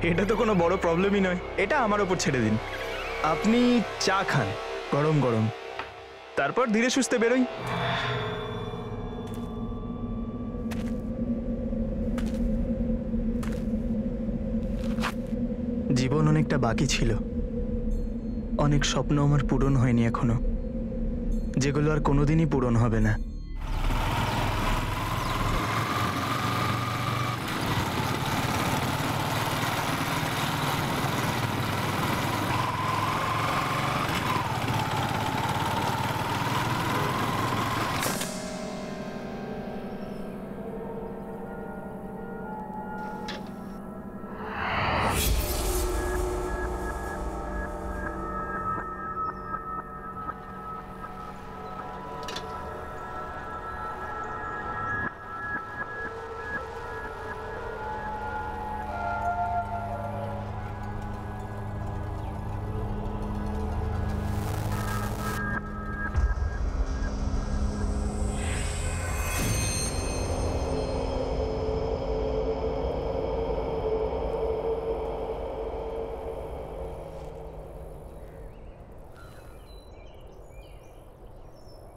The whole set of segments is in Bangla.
এটা তো কোনো বড় প্রবলেমই নয়, এটা আমার ওপর ছেড়ে দিন। আপনি চা খান গরম গরম, তারপর ধীরে সুস্থে বেরোই। জীবন অনেকটা বাকি ছিল, অনেক স্বপ্ন আমার পূরণ হয়নি এখনো, যেগুলো আর কোনোদিনই পূরণ হবে না।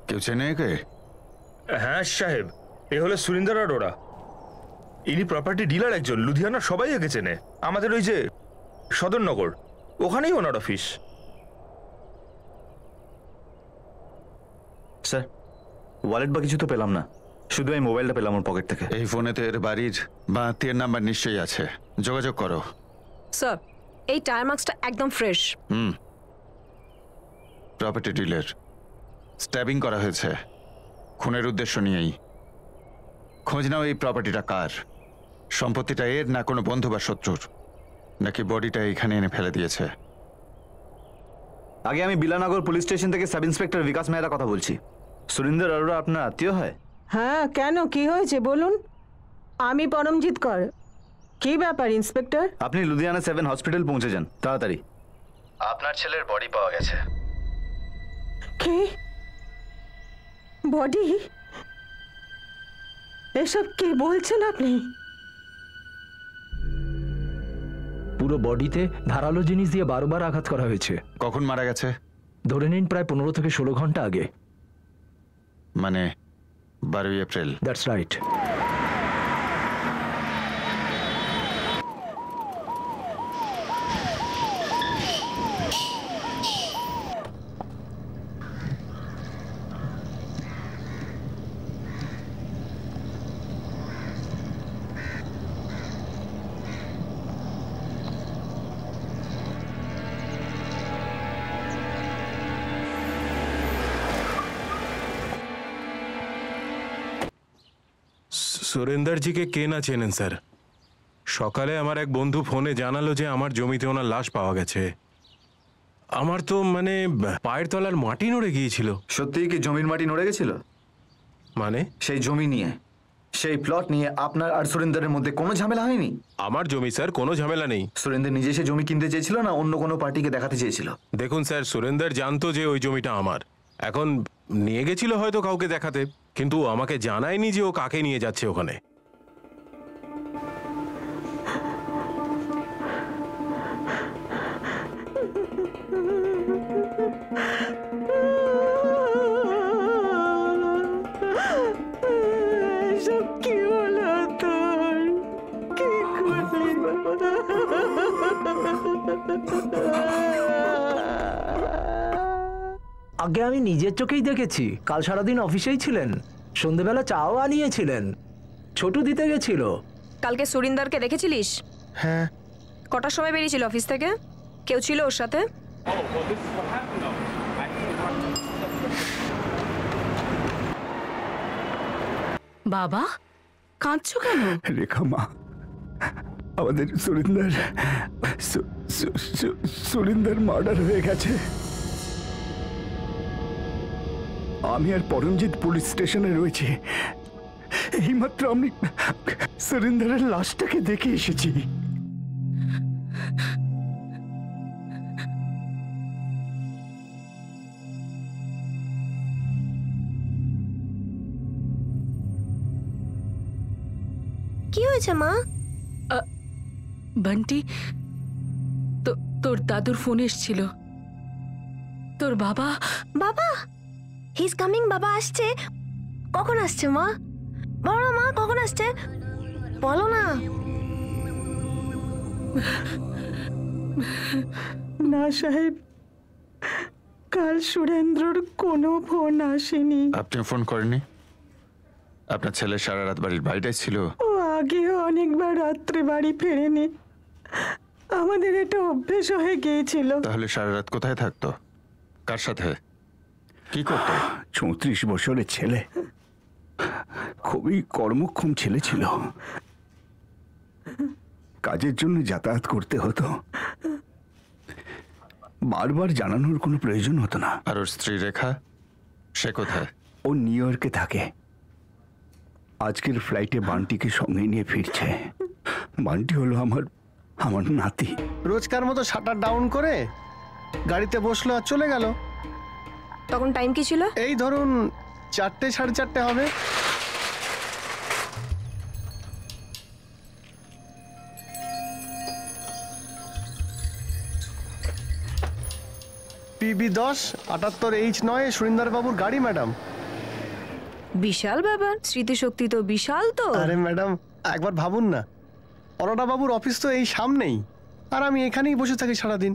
কেউ চেনে একে? হ্যাঁ সাহেব, এ হলো সুরিন্দর অরোরা। ইনি প্রপার্টি ডিলার একজন, লুধিয়ানার সবাই একে চেনে। আমাদের ওই যে সদরনগর, ওখানেই ওনার অফিস। স্যার, ওয়ালেট বা কিছু তো পেলাম না, শুধু এই মোবাইলটা পেলাম ওর পকেট থেকে। এই ফোনেতে এর বাড়ির বা আত্মীয়ের নাম্বার নিশ্চয়ই আছে, যোগাযোগ করো। স্যার, এই টায়ার মার্কসটা একদম ফ্রেশ। প্রপার্টি ডিলার, স্ট্যাবিং করা হয়েছে খুনের উদ্দেশ্য নিয়েই। খোঁজ নাও এই প্রপার্টিটা কার, সম্পত্তিটা এর না কোনো বন্ধু বা শত্রুর, নাকি বডিটা এখানে এনে ফেলে দিয়েছে। আগে আমি বিলানগর পুলিশ স্টেশন থেকে সাব ইন্সপেক্টর বিকাশ মেহরা কথা বলছি। সুরিন্দর অরোরা আপনার আত্মীয় হয়? হ্যাঁ, কেন, কি হয়েছে বলুন। আমি পরমজিৎ কর। কি ব্যাপার ইন্সপেক্টর? আপনি লুধিয়ানা 7 হসপিটাল পৌঁছে যান তাড়াতাড়ি। আপনার ছেলের বডি পাওয়া গেছে। কি বডি? এসব কি বলছেন আপনি? পুরো বডিতে ধারালো জিনিস দিয়ে বারবার আঘাত করা হয়েছে। কখন মারা গেছে? ধরে নিন প্রায় 15 থেকে 16 ঘন্টা আগে। মানে 12 এপ্রিল? That's right. সুরেন্দারজিকে কে না চেনেন স্যার? সকালে আমার এক বন্ধু ফোনে জানালো যে আমার জমিতে ওনার লাশ পাওয়া গেছে। আমার তো মানে পায়ের তলার মাটি নড়ে গিয়েছিল। সত্যিই কি জমির মাটি নড়ে গেছিল? মানে সেই জমি নিয়ে, সেই প্লট নিয়ে আপনার আর সুরেন্দারের মধ্যে কোনো ঝামেলা হয়নি? আমার জমি স্যার, কোনো ঝামেলা নেই। সুরেন্দার নিজে সে জমি কিনতে চেয়েছিল না অন্য কোনো পার্টিকে দেখাতে চেয়েছিল? দেখুন স্যার, সুরেন্দার জানতো যে ওই জমিটা আমার। এখন নিয়ে গেছিল হয়তো কাউকে দেখাতে, কিন্তু আমাকে জানায়নি যে ও কাকে নিয়ে যাচ্ছে ওখানে। এসব কি হলো তোর? কি করলি বাবা? আগে আমি নিজের চোখেই দেখেছি, কাল সারাদিন অফিসেই ছিলেন, সন্ধেবেলা চাও আনিয়েছিলেন, ছোটু দিতে গেছিল। কালকে সুরিন্দারকে দেখেছিলিস? হ্যাঁ। কটার সময় বেরিয়েছিল অফিস থেকে? কেউ ছিল ওর সাথে? বাবা, কাঁদছো কেন? রেখা মা, আমাদের সুরিন্দর মার্ডার হয়ে গেছে। আমি আর পরমজিৎ পুলিশ স্টেশনে রয়েছে। এইমাত্র আমি সুরিন্দরের লাশটাকে দেখে এসেছি। কি হয়েছে মা? বান্টি, তোর দাদুর ফোন এসেছিল। তোর বাবা বাবা, হি ইজ কামিং। বাবা আসছে। কখন আসছে মা? বলো মা, কখন আসছে বলো না। না সাহেব, কাল সুরেন্দ্রর কোনো ফোন আসেনি। আপনি ফোন করেননি? আপনার ছেলে সারা রাত বাড়ির বাইরে ছিল। ও আগেও অনেকবার রাত্রে বাড়ি ফেরেনি। আমাদের এটা অভ্যেস হয়ে গিয়েছিল। তাহলে সারা রাত কোথায় থাকতো? কার সাথে? কি করতো? 34 বছরের ছেলে, খুবই কর্মক্ষম ছেলে ছিল। কাজের জন্য যাতায়াত করতে হতো, বারবার জানানোর কোনো প্রয়োজন হতো না। আর ওর স্ত্রী রেখা, সে কোথায়? ও নিউ ইয়র্কে থাকে। আজকের ফ্লাইটে বান্টিকে সঙ্গে নিয়ে ফিরছে। বান্টি হলো আমার নাতি। রোজকার মতো শাটার ডাউন করে গাড়িতে বসলো আর চলে গেল। তখন টাইম কি ছিল? এই ধরুন 4টে, 4:30 হবে। PB10 78H9 সুরিন্দর বাবুর গাড়ি ম্যাডাম। বিশাল ব্যাপার, স্মৃতিশক্তি তো বিশাল তো। আরে ম্যাডাম, একবার ভাবুন না, অরোরা বাবুর অফিস তো এই সামনেই, আর আমি এখানেই বসে থাকি সারাদিন।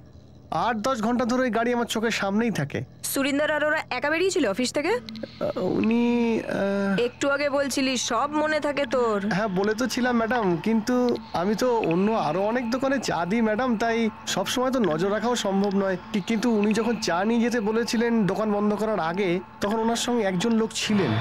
8-10 ঘন্টা ধরে ওই গাড়ি আমার চোখের সামনেই থাকে। সুরিন্দর আর ওরা একা বেরিয়েছিল অফিস থেকে? উনি একটু আগে বলছিলি সব মনে থাকে তোর। হ্যাঁ বলে তো ছিলাম ম্যাডাম, কিন্তু আমি তো অন্য আরো অনেক দোকানে চা দিই ম্যাডাম, তাই সব সময় তো নজর রাখাও সম্ভব নয়। কিন্তু উনি যখন চা নিয়ে যেতে বলেছিলেন দোকান বন্ধ করার আগে, তখন ওনার সঙ্গে একজন লোক ছিলেন।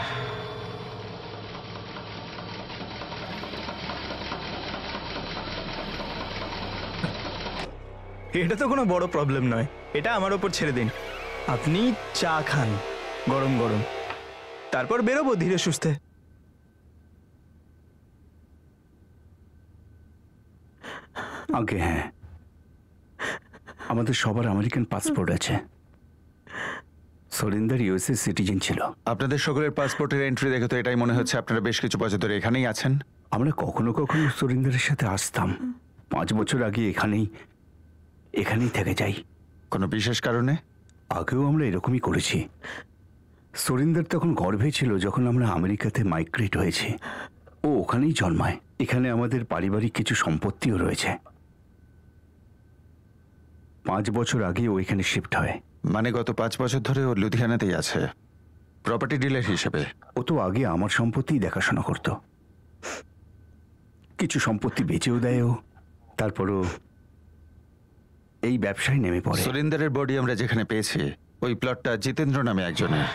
এটা তো কোনো বড় প্রবলেম নয়, এটা আমার ওপর ছেড়ে দিন। আপনি চা খান গরম গরম, তারপর বেরোবো ধীরে সুস্থে। আগে হ্যাঁ, আমাদের সবার আমেরিকান পাসপোর্ট আছে। সুরিন্দর ইউএসএ সিটিজেন ছিল। আপনাদের সকলের পাসপোর্টের এন্ট্রি দেখে তো এটাই মনে হচ্ছে আপনারা বেশ কিছু বছর ধরে এখানেই আছেন। আমরা কখনো কখনো সুরিন্দরের সাথে আসতাম। 5 বছর আগে এখানেই থেকে যাই। কোনো বিশেষ কারণে? আগেও আমরা এরকমই করেছি। সুরিন্দর তখন গর্ভে ছিল যখন আমরা আমেরিকাতে মাইগ্রেট হয়েছি। ও ওখানেই জন্মায়। এখানে আমাদের পারিবারিক কিছু সম্পত্তিও রয়েছে। 5 বছর আগে ও এখানে শিফট হয়। মানে গত 5 বছর ধরে ও লুধিয়ানাতেই আছে প্রপার্টি ডিলার হিসেবে। ও তো আগে আমার সম্পত্তি দেখাশোনা করত। কিছু সম্পত্তি বেচেও দেয় ও, তারপরও এই ব্যবসায় নেমে পড়ে। সুরিন্দরের বডি আমরা যেখানে পেয়েছি ওই প্লটটা জিতেন্দ্র নামে একজনের।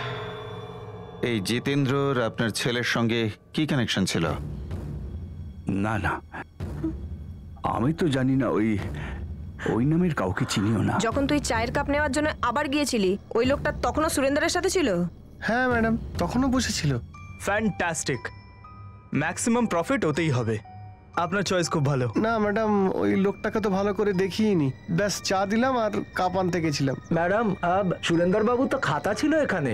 এই জিতেন্দ্রর আপনার ছেলের সঙ্গে কি কানেকশন ছিল? না না, আমি তো জানি না। ওই নামের কাউকে চিনিও না। যখন তুই চায়ের কাপ নেওয়ার জন্য আবার গিয়েছিলি, ওই লোকটা তখনও সুরেন্দ্রের সাথে ছিল? হ্যাঁ ম্যাডাম, তখনও বসেছিল। ফ্যান্টাস্টিক, ম্যাক্সিমাম প্রফিট হতেই হবে। আপনার চয়েস খুব ভালো। না ম্যাডাম, ওই লোকটাকে তো ভালো করে দেখিইনি, ব্যাস চা দিলাম আর কাপ আনতে গেছিলাম। ম্যাডাম, সুরেন্দর বাবু তো খাতা ছিল এখানে।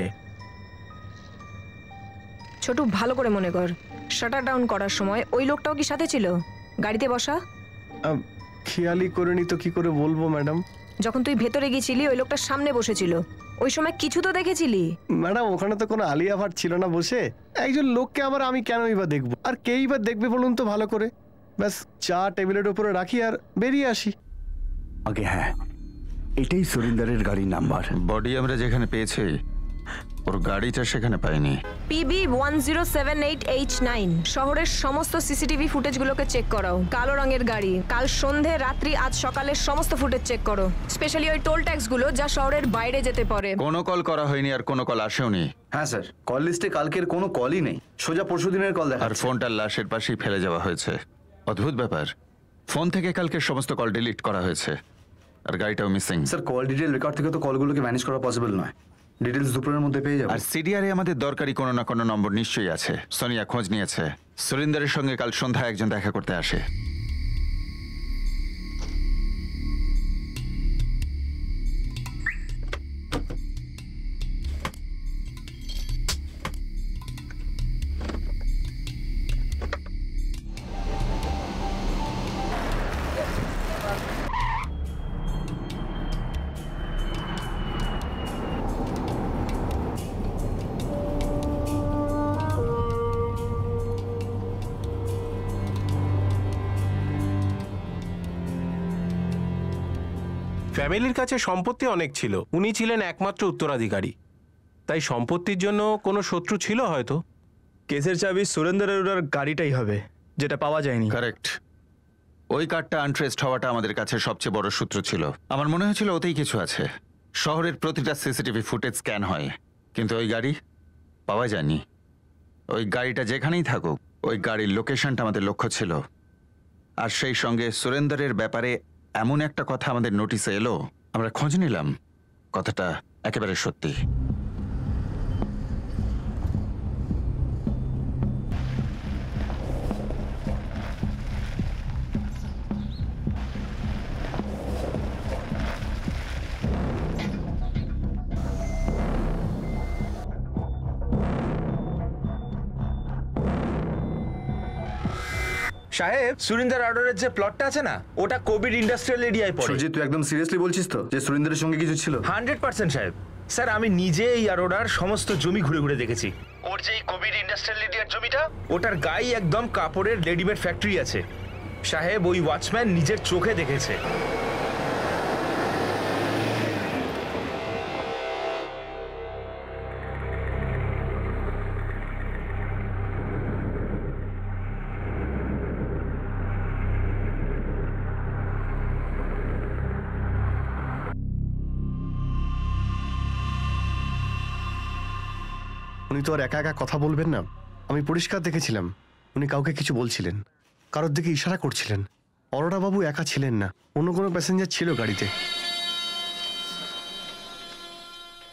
ছোটু, ভালো করে মনে কর, শাটার ডাউন করার সময় ওই লোকটাও কি সাথে ছিল? গাড়িতে বসা? খেয়ালই করিনি তো কি করে বলবো ম্যাডাম। যখন তুই ভেতরে গেছিলি ওই লোকটা সামনে বসেছিল, ওই সময় কিছু তো দেখেছিলি? ম্যাডাম, ওখানে তো কোনো আলিয়া ভাট ছিল না বসে। একজন লোককে আবার আমি কেনই বা দেখবো, আর কেই বা দেখবে বলুন তো ভালো করে। ব্যাস চা টেবিলের উপরে রাখি আর বেরিয়ে আসি। আগে হ্যাঁ, এটাই সুরিন্দরের গাড়ির নাম্বার। বডি আমরা যেখানে পেয়েছি ওর গাড়িটা সেখানে পাইনি। PB1078H9। শহরের সমস্ত সিসিটিভি ফুটেজগুলোকে চেক করাও। কালো রঙের গাড়ি, কাল সন্ধে, রাত্রি, আজ সকালের সমস্ত ফুটেজ চেক করো। স্পেশালি ওই টোল ট্যাক্সগুলো যা শহরের বাইরে যেতে পারে। কোনো কল করা হয়নি আর কোনো কল আসেওনি। হ্যাঁ স্যার, কল লিস্টে কালকের কোনো কলই নেই, সোজা পরশুদিনের কল দেখা। আর ফোনটা লাশের পাশেই ফেলে যাওয়া হয়েছে। অদ্ভুত ব্যাপার, ফোন থেকে কালকের সমস্ত কল ডিলিট করা হয়েছে আর গাড়িটাও missing. Sir, call detail record থেকে তো কলগুলোকে ম্যানেজ করা পসিবল নয়। ডিটেলস দুপুরের মধ্যে পেয়ে যাবে। আর সিডিআরে আমাদের দরকারি কোনো না কোনো নম্বর নিশ্চয়ই আছে। সোনিয়া খোঁজ নিয়েছে, সুরিন্দরের সঙ্গে কাল সন্ধ্যায় একজন দেখা করতে আসে। ফ্যামিলির কাছে সম্পত্তি অনেক ছিল, উনি ছিলেন একমাত্র উত্তরাধিকারী, তাই সম্পত্তির জন্য কোনো শত্রু ছিল হয়তো। কেসের চাবি সুরেন্দ্র অরোরার গাড়িটাই হবে, যেটা পাওয়া যায়নি। কারেক্ট। ওই কারটা আনট্রেসড হওয়াটা আমাদের কাছে সবচেয়ে বড় সূত্র ছিল। আমার মনে হয়েছিল ওতেই কিছু আছে। শহরের প্রতিটা সিসিটিভি ফুটেজ স্ক্যান হয়, কিন্তু ওই গাড়ি পাওয়া যায়নি। ওই গাড়িটা যেখানেই থাকুক, ওই গাড়ির লোকেশনটা আমাদের লক্ষ্য ছিল। আর সেই সঙ্গে সুরেন্দ্রের ব্যাপারে এমন একটা কথা আমাদের নোটিসে এলো, আমরা খোঁজ নিলাম, কথাটা একেবারে সত্যি। সাহেব, সুরিন্দর আরোরার যে প্লটটা আছে না, ওটা কোভিড ইন্ডাস্ট্রিয়াল এরিয়ায় পড়ে। সুরজিৎ, তুই একদম সিরিয়াসলি বলছিস তো যে সুরেন্দ্রের সঙ্গে কিছু ছিল? 100% সাহেব। স্যার, আমি নিজে এই আরোরার সমস্ত জমি ঘুরে ঘুরে দেখেছি। ওর যে এই কোভিড ইন্ডাস্ট্রিয়াল এরিয়ার জমিটা, ওটার গায়ে একদম কাপড়ের রেডিমেড ফ্যাক্টরি আছে। সাহেব, ওই ওয়াচম্যান নিজের চোখে দেখেছে। উনি তো আর একা একা কথা বলবেন না। আমি পরিষ্কার দেখেছিলাম উনি কাউকে কিছু বলছিলেন, কারোর দিকে ইশারা করছিলেন। অরোরা বাবু একা ছিলেন না, অন্য কোনো প্যাসেঞ্জার ছিল গাড়িতে।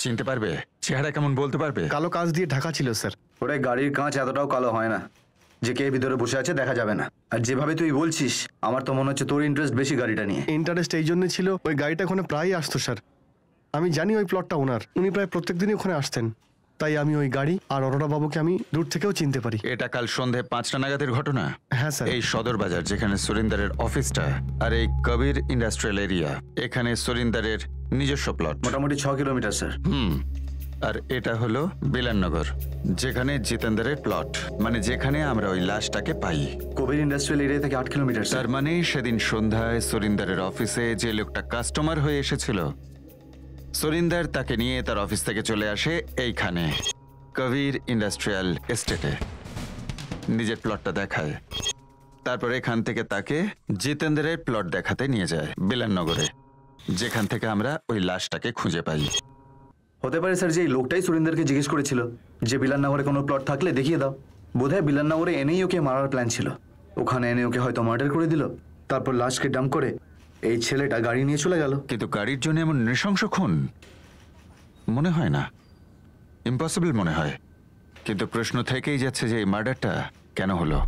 চিনতে পারবে? চেহারা কেমন বলতে পারবে? কালো কাঁচ দিয়ে ঢাকা ছিল স্যার। ওরে, গাড়ির কাঁচ এতটাও কালো হয় না যে কে ভিতরে বসে আছে দেখা যাবে না। আর যেভাবে তুই বলছিস, আমার তো মনে হচ্ছে তোর ইন্টারেস্ট বেশি গাড়িটা নিয়ে। ইন্টারেস্ট এই জন্য ছিল, ওই গাড়িটা ওখানে প্রায়ই আসতো স্যার। আমি জানি ওই প্লটটা ওনার, উনি প্রায় প্রত্যেকদিনই ওখানে আসতেন। তাই আমি ওই গাড়ি আর অরোরা বাবুকে আমি দূর থেকেও চিনতে পারি। এটা কাল সন্ধে 5টা নাগাদের ঘটনা? হ্যাঁ স্যার। এই সদর বাজার যেখানে সুরিন্দরের অফিসটা, আর এই কবির ইন্ডাস্ট্রিয়াল এরিয়া, এখানে সুরিন্দরের নিজস্ব প্লট। মোটামুটি 6 কিলোমিটার স্যার। আর এটা হলো বিলাননগর, যেখানে জিতেন্দ্রের প্লট, মানে যেখানে আমরা ওই লাশটাকে পাই। কবির ইন্ডাস্ট্রিয়াল এরিয়া থেকে 8 কিলোমিটার। তার মানে সেদিন সন্ধ্যায় সুরিন্দরের অফিসে যে লোকটা কাস্টমার হয়ে এসেছিল, সুরিন্দর তাকে নিয়ে তার অফিস থেকে চলে আসে এইখানে কবির ইন্ডাস্ট্রিয়াল এস্টেটে, নিজের প্লটটা দেখায়। তারপর এখান থেকে তাকে জিতেন্দ্রের প্লট দেখাতে নিয়ে যায় বিলাননগরে, যেখান থেকে আমরা ওই লাশটাকে খুঁজে পাই। হতে পারে স্যার যে এই লোকটাই সুরিন্দরকে জিজ্ঞেস করেছিল যে বিলাননগরে কোনো প্লট থাকলে দেখিয়ে দাও। বোধহয় বিলাননগরে এনেই ওকে মারার প্ল্যান ছিল। ওখানে এনে ওকে হয়তো মার্ডার করে দিল, তারপর লাশকে ডাম্প করে এই ছেলেটা গাড়ি নিয়ে চলে গেল। কিন্তু গাড়ির জন্য এমন নৃশংস খুন মনে হয় না, ইম্পসিবল মনে হয়। কিন্তু প্রশ্ন থেকেই যাচ্ছে যে এই মার্ডারটা কেন হলো।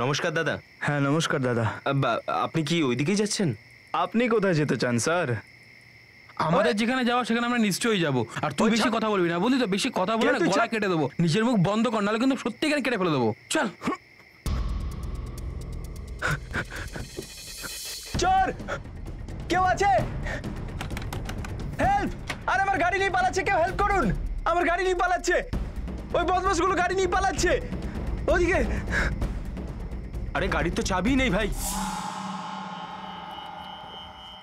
নমস্কার দাদা। হ্যাঁ নমস্কার দাদা। আপনি কি ওইদিকেই যাচ্ছেন? আপনি কোথায় যেতে চান স্যার? আমাদের যেখানে যাওয়া সেখানে আমরা নিশ্চয়ই যাবো। আর তুই বেশি কথা বলবি না, বুঝলি তো? বেশি কথা বলে না গলা কেটে দেবো। নিজের মুখ বন্ধ কর, নাহলে কিন্তু সত্যিকারে কেটে ফেলে দেবো। চল। চোর কেউ আছে? হেল্প! আরে আমার গাড়ি নিয়ে পালাচ্ছে, কেউ হেল্প করুন! আমার গাড়ি নিয়ে পালাচ্ছে, ওই বদমাশগুলো গাড়ি নিয়ে পালাচ্ছে ওদিকে। আরে গাড়ির তো চাবি নেই ভাই।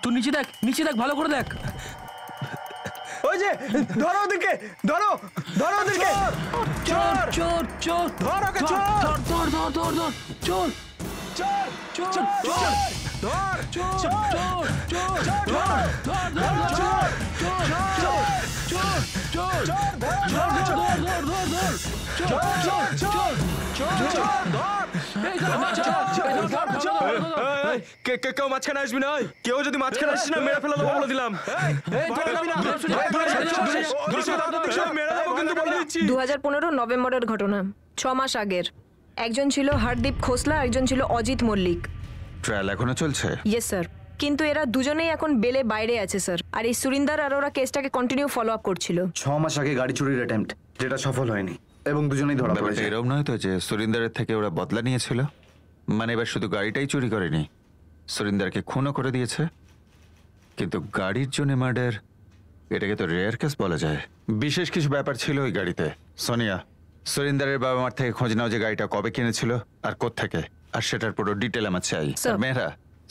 তুই নিচে দেখ, নিচে দেখ, ভালো করে দেখ। ওই যে ধরো ওদেরকে, ধরো ধরো ওদেরকে। চোর চোর চোর, ধর ওকে, চোর ধর ধর ধর ধর ধর, চোর চোর চোর চোর চোর ধর চোর চোর চোর ধর ধর ধর চোর চোর চোর চোর চোর ধর ধর ধর ধর ধর চোর চোর চোর চোর ধর। কেউ মাঝখানে আসবি না, কেউ যদি মাঝখানে আসিস না মেরে ফেলে দেবো বলে দিলাম। 2015 নভেম্বরের ঘটনা, 6 মাস আগের। একজন ছিল হরদীপ খোসলা, একজন ছিল অজিত মল্লিক। ট্রায়াল এখনো চলছে? ইয়েস স্যার, কিন্তু এরা দুজনেই এখন বেলে বাইরে আছে স্যার। আর এই সুরিন্দর আরোরা কেসটাকে কন্টিনিউ ফলো আপ করছিল। 6 মাস আগে গাড়ি চুরির অ্যাটেম্প্ট, যেটা সফল হয়নি, এবং দুজনেই ধরা পড়েছে। এরকম নয় তো যে সুরিন্দরের থেকে ওরা বদলা নিয়েছিল? মানে এবার শুধু গাড়িটাই চুরি করেনি, সুরিন্দারকে খুনও করে দিয়েছে। কিন্তু গাড়ির জন্য মার্ডার, এটাকে তো রেয়ার কেস বলা যায়। বিশেষ কিছু ব্যাপার ছিল ওই গাড়িতে। সোনিয়া, সুরিন্দারের বাবা মার থেকে খোঁজ নাও যে গাড়িটা কবে কিনেছিল আর কোত্থেকে, আর সেটার পুরো ডিটেল আমার চাই। আর মেহরা,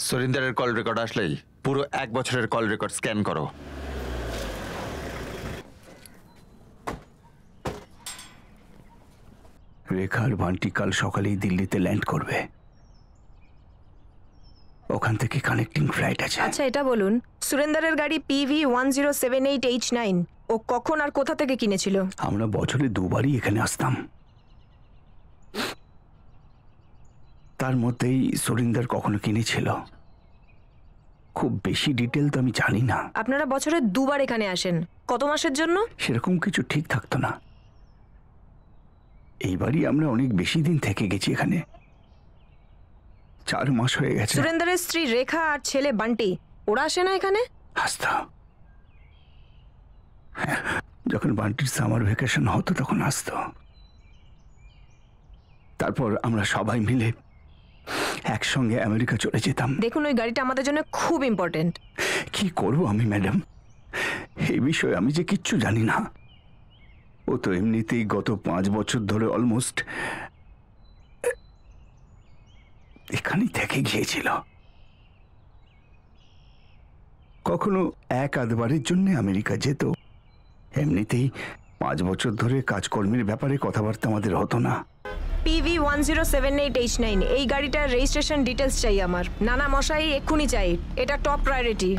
সুরিন্দারের কল রেকর্ড আসলেই পুরো 1 বছরের কল রেকর্ড স্ক্যান করো। রেখা আর বান্টি কাল সকালেই দিল্লিতে ল্যান্ড করবে। ওখান থেকে কানেক্টিং ফ্লাইট আছে। আচ্ছা এটা বলুন, সুরেন্দারের গাড়ি PV1078H9 ও কখন আর কোথা থেকে কিনেছিল? আমরা বছরে 2বারই এখানে আসতাম, তার মধ্যেই সুরিন্দার কখনো কিনেছিল। খুব বেশি ডিটেল তো আমি জানি না। আপনারা বছরে 2বার এখানে আসেন, কত মাসের জন্য? সেরকম কিছু ঠিক থাকতো না। এইবারই আমরা অনেক বেশি দিন থেকে গেছি এখানে, 4 মাস হয়ে গেছে। সুরেন্দারের স্ত্রী রেখা আর ছেলে বান্টি, ওরা আসে না এখানে? আসতো, যখন বান্টির সামার ভ্যাকেশন হতো তখন আসতো। তারপর আমরা সবাই মিলে একসঙ্গে আমেরিকা চলে যেতাম। দেখুন, ওই গাড়িটা আমাদের জন্য খুব ইম্পর্টেন্ট। কি করব আমি ম্যাডাম, এই বিষয়ে আমি যে কিচ্ছু জানি না। ও তো এমনিতেই গত 5 বছর ধরে অলমোস্ট এখানেই থেকে গিয়েছিল। কখনো 1-2বারের জন্য আমেরিকা যেত। এমনিতেই 5 বছর ধরে কাজকর্মের ব্যাপারে কথাবার্তা আমাদের হতো না। PV1078H9 এই গাড়িটার রেজিস্ট্রেশন ডিটেলস চাই আমার। নানা মশাই এক্ষুনি চাই, এটা টপ প্রায়োরিটি।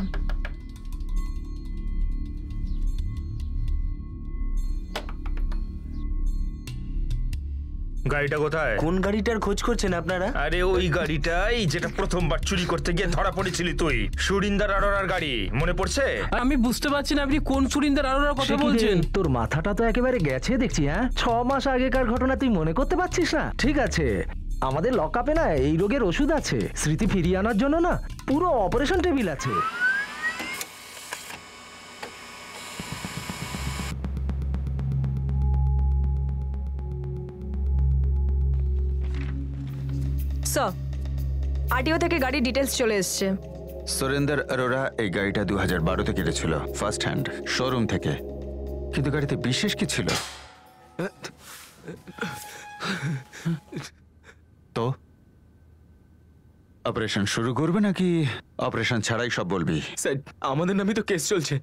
গাড়িটা কোথায়? কোন গাড়িটার খোঁজ করছেন আপনারা? আরে ওই গাড়িটাই যেটা প্রথমবার চুরি করতে গিয়ে ধরা পড়েছিলি তুই, সুরিন্দার আরোরার গাড়ি, মনে পড়ছে? আমি বুঝতে পারছি না আপনি কোন সুরিন্দার আরোরার কথা বলছেন। তোর মাথাটা তো একেবারে গেছে দেখছি। হ্যাঁ, 6 মাস আগেকার ঘটনা তুই মনে করতে পারছিস না? ঠিক আছে, আমাদের লকআপে না এই রোগের ওষুধ আছে, স্মৃতি ফিরিয়ে আনার জন্য না পুরো অপারেশন টেবিল আছে। আরটিও থেকে গাড়ির ডিটেলস চলে এসছে। সুরেন্দার অরোরা এই গাড়িটা 2012-তে কিনেছিল ফার্স্ট হ্যান্ড শোরুম থেকে। কিন্তু গাড়িতে বিশেষ কি ছিল? তো অপারেশন শুরু করবে নাকি অপারেশন ছাড়াই সব বলবি? স্যার, আমাদের নামই তো কেস চলছে।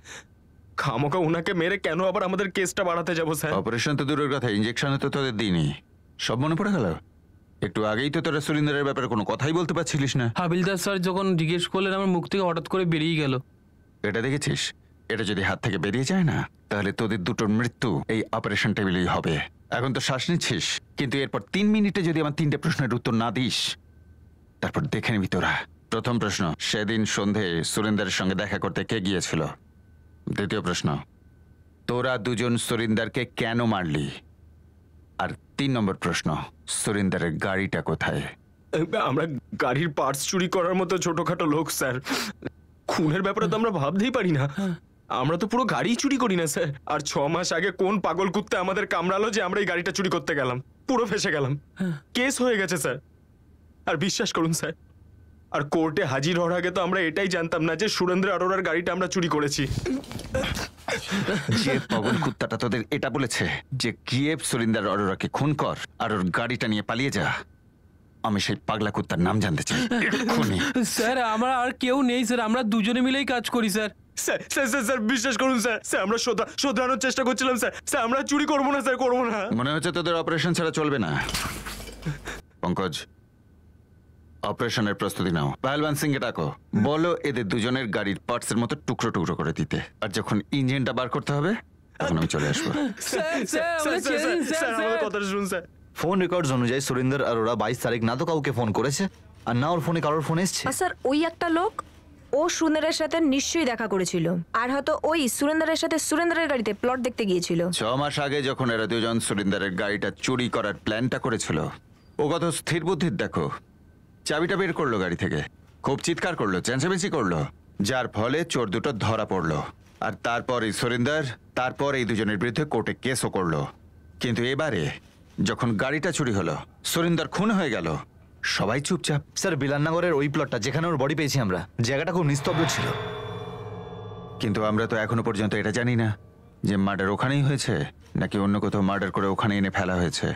খামোকা ওনাকে মেরে কেন আবার আমাদের কেসটা বাড়াতে যাবো স্যার? অপারেশন তো দূরের কথা, ইঞ্জেকশনে তো তোদের দিইনি। সব মনে পড়ে গেল? একটু আগেই তো তোরা সুরিন্দারের ব্যাপারে কোনো কথাই বলতে পারছিলিস না। হাবিলদার স্যার যখন জিজ্ঞেস করলেন আমার মুখ থেকে হঠাৎ করে বেরিয়ে গেল। এটা দেখেছিস? এটা যদি হাত থেকে বেরিয়ে যায় না তাহলে তোদের দুটোর মৃত্যু এই অপারেশন টেবিলেই হবে। এখন তো শ্বাস নিচ্ছিস, কিন্তু এরপর 3 মিনিটে যদি আমার 3টে প্রশ্নের উত্তর না দিস তারপর দেখে নিবি তোরা। প্রথম প্রশ্ন, সেদিন সন্ধে সুরিন্দারের সঙ্গে দেখা করতে কে গিয়েছিল? দ্বিতীয় প্রশ্ন, তোরা দুজন সুরিন্দারকে কেন মারলি? আর 3 নম্বর প্রশ্ন, সুরিন্দারের গাড়িটা কোথায়? আমরা গাড়ির পার্টস চুরি করার মতো ছোটখাটো লোক স্যার। খুনের ব্যাপারে তো আমরা ভাবতেই পারি না। আমরা তো পুরো গাড়ি চুরি করি না স্যার। আর 6 মাস আগে কোন পাগল কুত্তে আমাদের কামড়ালো যে আমরা এই গাড়িটা চুরি করতে গেলাম, পুরো ফেসে গেলাম। কেস হয়ে গেছে স্যার। আর বিশ্বাস করুন স্যার, আর কোর্টে হাজির হওয়ার আগে তো আমরা এটাই জানতাম না যে সুরেন্দ্র আরোরার গাড়িটা আমরা চুরি করেছি। যে পাগল কুত্তাটা তোদের এটা বলেছে যে গিয়ে সুরিন্দার অরোরাকে খুন কর আর ওর গাড়িটা নিয়ে পালিয়ে যা, আমি সেই পাগলা কুত্তার নাম জানতে চাই। স্যার আমরা আর কেউ নেই স্যার, আমরা দুজনে মিলেই কাজ করি sir. Sir sir sir sir বিশ্বাস করুন স্যার, স্যার আমরা শোধরানোর চেষ্টা করছিলাম স্যার। স্যার আমরা চুরি করবো না স্যার, করবো না। মনে হচ্ছে তোদের অপারেশন ছাড়া চলবে না। পঙ্কজ, অপারেশনের প্রস্তুতি নাও। পাহলবান সিংকে ডাকো, বলো এদের দুজনের গাড়ির পার্টসের মতো টুকরো টুকরো করে দিতে। আর যখন ইঞ্জিনটা বার করতে হবে তখন আমি চলে আসবো। কথাটা শুনুন স্যার। ফোন রেকর্ডস অনুযায়ী সুরিন্দর আরোরা 22 তারিখ না তো কাউকে ফোন করেছে আর না ওর ফোনে কারোর ফোন এসছে। স্যার ওই একটা লোক ও সুরেন্দ্রের সাথে নিশ্চয়ই দেখা করেছিল, আর হয়তো ওই সুরেন্দ্রের সাথে সুরেন্দ্রের গাড়িতে প্লট দেখতে গিয়েছিল। 6 মাস আগে যখন এরা দুজন সুরিন্দারের গাড়িটা চুরি করার প্ল্যানটা করেছিল, ও কত স্থির বুদ্ধির দেখো। চাবিটা বের করলো গাড়ি থেকে, খুব চিৎকার করলো, চেঁচামেচি করলো, যার ফলে চোর দুটো ধরা পড়লো। আর তারপর এই সুরিন্দার তারপর এই দুজনের বিরুদ্ধে কোর্টে কেসও করলো। কিন্তু এবারে যখন গাড়িটা চুরি হলো, সুরিন্দার খুন হয়ে গেল, সবাই চুপচাপ। স্যার বিলাননগরের ওই প্লটটা যেখানে ওর বডি পেয়েছি আমরা, জায়গাটা খুব নিস্তব্ধ ছিল। কিন্তু আমরা তো এখনো পর্যন্ত এটা জানি না যে মার্ডার ওখানেই হয়েছে নাকি অন্য কোথাও মার্ডার করে ওখানে এনে ফেলা হয়েছে।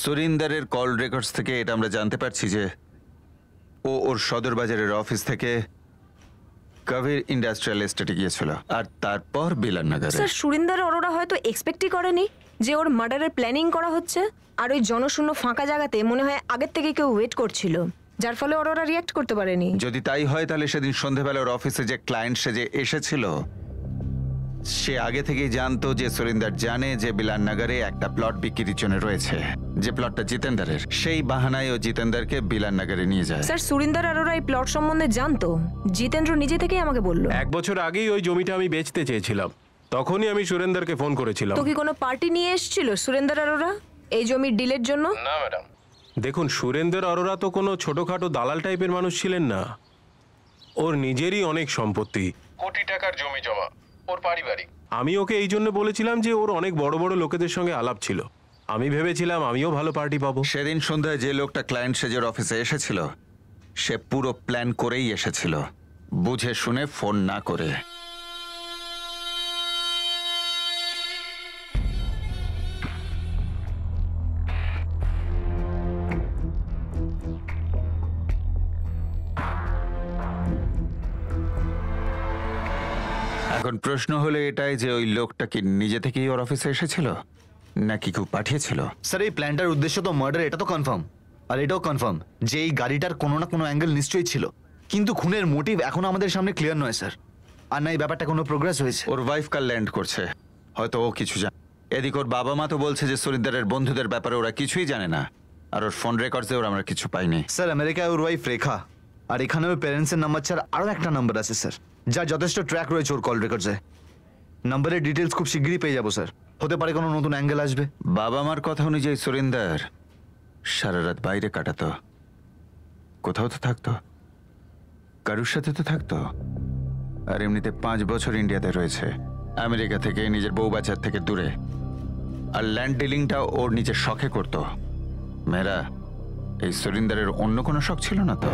সুরিন্দারের কল রেকর্ডস থেকে এটা আমরা জানতে পারছি যে ও ওর সদর বাজারের অফিস থেকে কবির ইন্ডাস্ট্রিয়াল এস্টেটে গিয়েছিল আর তারপর বিলাননগরে। স্যার সুরিন্দর অরোরা হয়তো এক্সপেক্টই করেনি যে ওর মার্ডারের প্ল্যানিং করা হচ্ছে, আর ওই জনশূন্য ফাঁকা জায়গাতে মনে হয় আগের থেকে কেউ ওয়েট করছিল, যার ফলে অরোরা রিয়াক্ট করতে পারেনি। যদি তাই হয় তাহলে সেদিন সন্ধ্যাবেলা ওর অফিসে যে ক্লায়েন্ট সেজে এসেছিল সে আগে থেকেই জানতো যে সুরিন্দর জানে যে বিলাননগরে একটা প্লট বিক্রির জন্য রয়েছে, যে প্লটটা জিতেন্দারের। সেই বাহানায় ও জিতেন্দারকে বিলাননগরে নিয়ে যায়। স্যার সুরিন্দর অরোরা এই প্লট সম্বন্ধে জানতো, জিতেন্দ্র নিজে থেকেই আমাকে বলল। 1 বছর আগেই ওই জমিটা আমি বেচতে চেয়েছিলাম, তখনই আমি সুরেন্দারকে ফোন করেছিলাম। তো কি কোনো পার্টি নিয়ে এসেছিল সুরেন্দর অরোরা এই জমির ডিলের জন্য? না ম্যাডাম। দেখুন, সুরেন্দর অরোরা তো কোনো ছোটখাটো দালাল টাইপের মানুষ ছিলেন না। ওর নিজেরই অনেক সম্পত্তি, কোটি টাকার জমি জমা, ওর পারিবারিক। আমি ওকে এই জন্য বলেছিলাম যে ওর অনেক বড় বড় লোকেদের সঙ্গে আলাপ ছিল, আমি ভেবেছিলাম আমিও ভালো পার্টি পাবো। সেদিন সন্ধ্যায় যে লোকটা ক্লায়েন্ট সেজের অফিসে এসেছিল সে পুরো প্ল্যান করেই এসেছিল, বুঝে শুনে ফোন না করে। এখন প্রশ্ন হলো এটাই যে ওই লোকটা কি নিজে থেকেই ওর অফিসে এসেছিল নাকি কেউ পাঠিয়েছিল? স্যার এই প্ল্যানটার উদ্দেশ্য তো মার্ডার, এটা তো কনফার্ম। আর এটাও কনফার্ম যে এই গাড়িটার কোনো না কোনো অ্যাঙ্গেল নিশ্চয়ই ছিল, কিন্তু খুনের মোটিভ এখনো আমাদের সামনে ক্লিয়ার নয় স্যার। আর না এই ব্যাপারটা কোনো প্রোগ্রেস হয়েছে। ওর ওয়াইফ কাল ল্যান্ড করছে, হয়তো ও কিছু জানে। এদিকে ওর বাবা মা তো বলছে যে সুরিন্দারের বন্ধুদের ব্যাপারে ওরা কিছুই জানে না, আর ওর ফোন রেকর্ডসে ওরা আমরা কিছু পাইনি। স্যার আমেরিকায় ওর ওয়াইফ রেখা, আর এখানে ওর প্যারেন্টসের নাম্বার ছাড়া আরও একটা নাম্বার আছে স্যার, যার যথেষ্ট ট্র্যাক রয়েছে ওর কল রেকর্ডসে। নাম্বারের ডিটেলস খুব শীঘ্রই পেয়ে যাবো স্যার, হতে পারে কোনো নতুন অ্যাঙ্গেল আসবে। বাবা মার কথা অনুযায়ী সুরিন্দার সারা রাত বাইরে কাটাতো, কোথাও তো থাকতো, কারুর সাথে তো থাকতো। আর এমনিতে 5 বছর ইন্ডিয়াতে রয়েছে, আমেরিকা থেকে নিজের বউ বাচ্চার থেকে দূরে। আর ল্যান্ড ডিলিংটা ওর নিজের শখে করতো। মেয়েরা, এই সুরিন্দারের অন্য কোনো শখ ছিল না তো?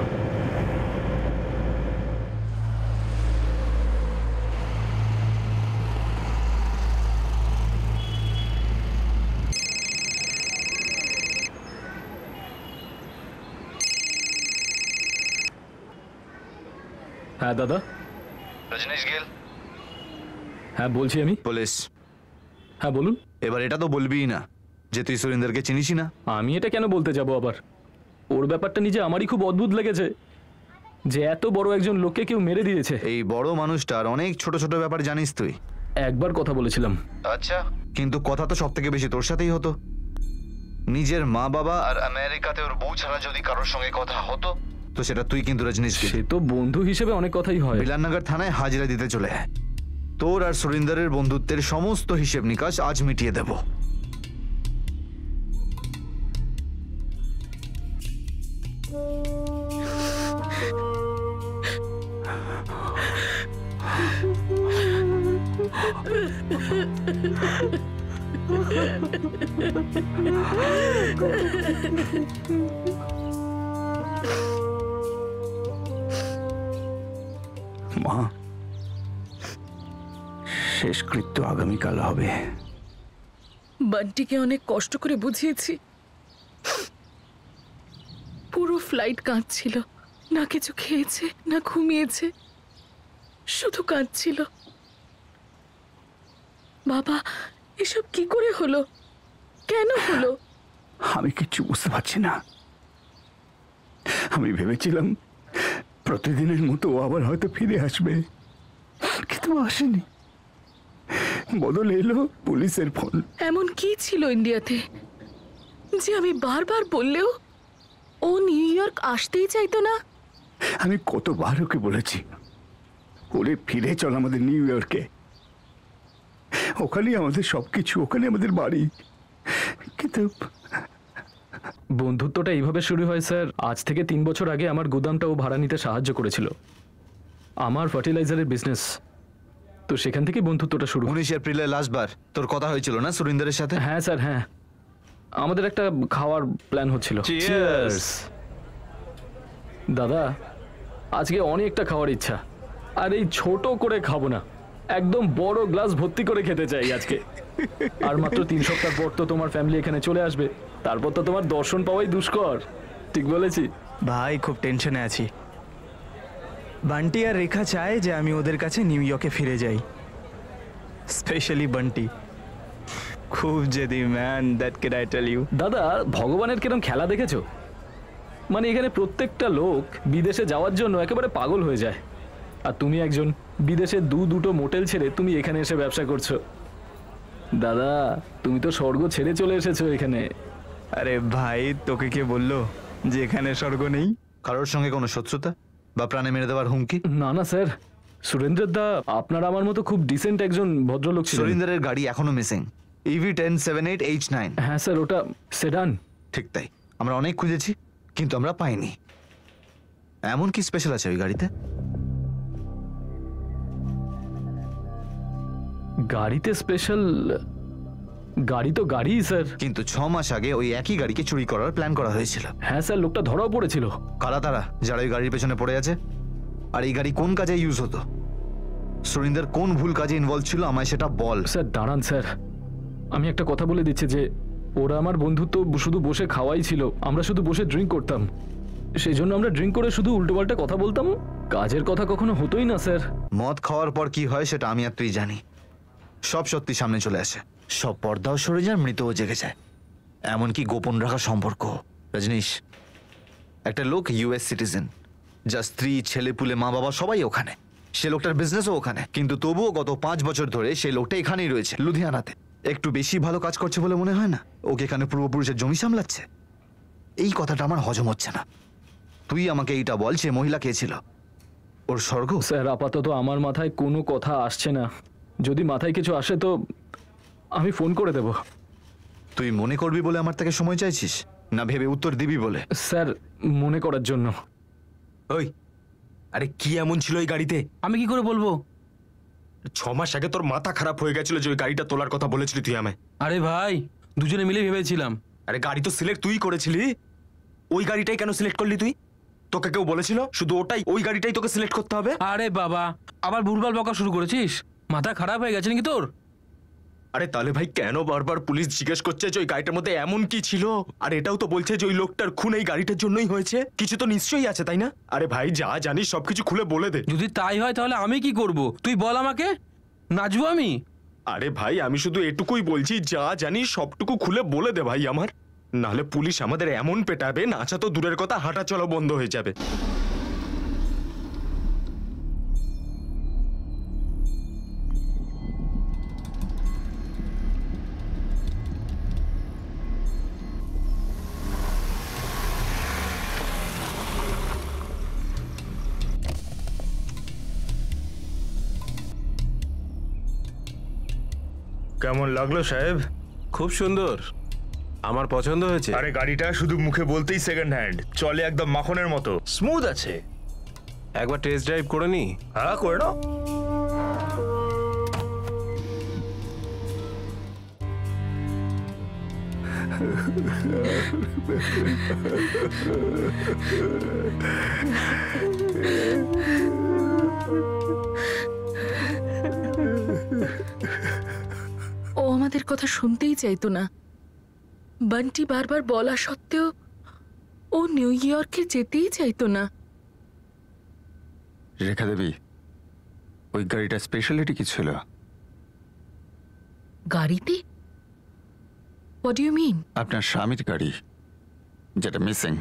হ্যাঁ দাদা। রজনীশ গেল? হ্যাঁ বলছি আমি। পুলিশ? হ্যাঁ বলুন। এবার এটা তো বলবিই না যে তুই সুরিন্দরকে চিনিস না। আমি এটা কেন বলতে যাব আবার? ওর ব্যাপারটা নিজে আমারই খুব অদ্ভুত লেগেছে যে এত বড় একজন লোককে কেউ মেরে দিয়েছে। এই বড় মানুষটার অনেক ছোট ছোট ব্যাপার জানিস তুই? একবার কথা বলেছিলাম। আচ্ছা, কিন্তু কথা তো সব থেকে বেশি তোর সাথেই হতো। নিজের মা বাবা আর আমেরিকাতে ওর বউ ছাড়া যদি কারোর সঙ্গে কথা হতো তো সেটা তুই কিন্তু রজনীশ। সে তো বন্ধু হিসেবে অনেক কথাই হয়। বিলাননগর থানায় হাজিরা দিতে চলে তোর আর সুরিন্দরের বন্ধুত্বের সমস্ত হিসেব নিকাশ আজ মিটিয়ে দেব। মা, শেষকৃত্য আগামীকাল হবে। বান্টিকে অনেক কষ্ট করে বুঝিয়েছি, পুরো ফ্লাইট কাঁদছিল, না কিছু খেয়েছে না ঘুমিয়েছে, শুধু কাঁদছিল। বাবা, এসব কি করে হলো? কেন হলো? আমি কিচ্ছু বুঝতে পারছি না। আমি ভেবেছিলাম প্রতিদিনের মতো আবার হয়তো ফিরে আসবে, কিন্তু আসেনি। বদলে এলো পুলিশের ফোন। এমন কি ছিল ইন্ডিয়াতে যে আমি বারবার বললেও ও নিউ ইয়র্ক আসতেই চাইতো না? আমি কতবার ওকে বলেছি, ওরে ফিরে চল আমাদের নিউ ইয়র্কে, ওখানেই আমাদের সবকিছু, ওখানে আমাদের বাড়ি। কিন্তু বন্ধুত্বটা এইভাবে শুরু হয় স্যার। আজ থেকে 3 বছর আগে আমার গুদামটা ও ভাড়া নিতে সাহায্য করেছিল, আমার ফার্টিলাইজারের বিজনেস, তো সেখান থেকে বন্ধুত্বটা শুরু। 19 এপ্রিলে লাস্টবার তোর কথা হয়েছিল না সুরিন্দরের সাথে? হ্যাঁ স্যার, হ্যাঁ। আমাদের একটা খাওয়ার প্ল্যান হচ্ছিল। Cheers! দাদা আজকে অনেকটা খাওয়ার ইচ্ছা, আর এই ছোট করে খাবো না, একদম বড় গ্লাস ভর্তি করে খেতে চাই আজকে। আর মাত্র 3 সপ্তাহ পর তো তোমার ফ্যামিলি এখানে চলে আসবে, তারপর তো তোমার দর্শন পাওয়াই দুষ্কর। ঠিক বলেছি ভাই? খুব টেনশনে আছি। বান্টি আর রেখা চায় যে আমি ওদের কাছে নিউ ইয়র্কে ফিরে যাই, স্পেশালি বান্টি। খুব জেদি man, that can I tell you. দাদা ভগবানের কিরম খেলা দেখেছো? মানে এখানে প্রত্যেকটা লোক বিদেশে যাওয়ার জন্য একেবারে পাগল হয়ে যায়, আর তুমি একজন বিদেশে দুটো মোটেল ছেড়ে তুমি এখানে এসে ব্যবসা করছো। দাদা তুমি তো স্বর্গ ছেড়ে চলে এসেছো এখানে। আরে ভাই, তোকে কে বললো যে এখানে স্বর্গ নেই? কারোর সঙ্গে কোনো শত্রুতা বা প্রাণে মেরে দেওয়ার হুমকি? না না স্যার, সুরেন্দ্র দা আপনার আমার মতো খুব ডিসেন্ট একজন ভদ্রলোক ছিলেন। সুরেন্দ্রের গাড়ি এখনো মিসিং, EV1078H9। হ্যাঁ স্যার, ওটা সেডান। ঠিক তাই, আমরা অনেক খুঁজেছি কিন্তু আমরা পাইনি। এমন কি স্পেশাল আছে ওই গাড়িতে? গাড়িতে স্পেশাল? গাড়ি তো গাড়ি স্যার। কিন্তু 6 মাস আগে ওই একই গাড়িকে চুরি করার প্ল্যান করা হয়েছিল। হ্যাঁ স্যার, লোকটা ধরাও পড়েছিল। কারা তারা যারা ওই গাড়ির পেছনে পড়ে আছে? আর এই গাড়ি কোন কাজে ইউজ হতো? সুরিন্দর কোন ভুল কাজে ইনভলভ ছিল আমায় সেটা বল। স্যার দাঁড়ান স্যার, আমি একটা কথা বলে দিচ্ছি যে ওরা আমার বন্ধুত্ব শুধু বসে খাওয়াই ছিল, আমরা শুধু বসে ড্রিঙ্ক করতাম, সেই জন্য আমরা ড্রিঙ্ক করে শুধু উল্টোপাল্টা কথা বলতাম, কাজের কথা কখনো হতোই না স্যার। মদ খাওয়ার পর কি হয় সেটা আমি আর তুই জানি। সব সত্যি সামনে চলে আসে, সব পর্দাও সরে যায়, মৃতও জেগে যায়, এমনকি গোপন রাখা সম্পর্ক। রজনীশ, একটা লোক US সিটিজেন, যার স্ত্রী, ছেলে পুলে, মা বাবা সবাই ওখানে, সে লোকটার বিজনেসও ওখানে, কিন্তু তবুও গত 5 বছর ধরে সেই লোকটা এখানেই রয়েছে, লুধিয়ানাতে। একটু বেশি ভালো কাজ করছে বলে মনে হয় না? ওকে এখানে পূর্বপুরুষের জমি সামলাচ্ছে। এই কথাটা আমার হজম হচ্ছে না। তুই আমাকে এইটা বল, সে মহিলা কে ছিল? ওর স্বর্গ? স্যার আপাতত আমার মাথায় কোনো কথা আসছে না, যদি মাথায় কিছু আসে তো আমি ফোন করে দেব। তুই মনে করবি বলে আমার থেকে সময় চাইছিস, না ভেবে উত্তর দিবি বলে? স্যার মনে করার জন্য। ওই আরে কি এমন ছিল এই গাড়িতে? আমি কি করে বলবো? 6 মাস আগে তোর মাথা খারাপ হয়ে গেছিল যে ওই গাড়িটা তোলার কথা বলেছিলি তুই আমায়। আরে ভাই, দুজনে মিলে ভেবেছিলাম। আরে গাড়ি তো সিলেক্ট তুই করেছিলি, ওই গাড়িটাই কেন সিলেক্ট করলি তুই? তোকে কেউ বলেছিল শুধু ওটাই, ওই গাড়িটাই তোকে সিলেক্ট করতে হবে? আরে বাবা, আবার ভুলভাল বকা শুরু করেছিস? মাথা খারাপ হয়ে গেছে নাকি তোর? আরে তাহলে ভাই কেন বারবার পুলিশ জিজ্ঞেস করছে যে ওই গাড়িটার মধ্যে এমন কি ছিল? আর এটাও তো বলছে যে ওই লোকটার খুন এই গাড়িটার জন্যই হয়েছে, কিছু তো নিশ্চয়ই আছে তাই না? আরে ভাই যা জানিস সবকিছু খুলে বলে দে। যদি তাই হয় তাহলে আমি কি করব? তুই বল আমাকে, নাচবো আমি? আরে ভাই আমি শুধু এটুকুই বলছি, যা জানিস সবটুকু খুলে বলে দে ভাই আমার, নাহলে পুলিশ আমাদের এমন পেটাবে, নাচা তো দূরের কথা, হাঁটা চলা বন্ধ হয়ে যাবে। কেমন লাগলো সাহেব? খুব সুন্দর, আমার পছন্দ হয়েছে। আরে গাড়িটা শুধু মুখে বলতেই সেকেন্ড হ্যান্ড, চলে একদম মাখনের মতো, স্মুথ আছে। একবার টেস্ট ড্রাইভ করে নি? হ্যাঁ করে নাও। ও আমাদের কথা শুনতেই চাইতো না। বান্টি বারবার বলা সত্ত্বেও ও নিউ ইয়র্কে যেতেই চাইতো না। রেখা দেবী, ওই গাড়িটার স্পেশালিটি কি ছিল? গাড়িতে? What do you mean? আপনার স্বামীর গাড়ি যেটা মিসিং।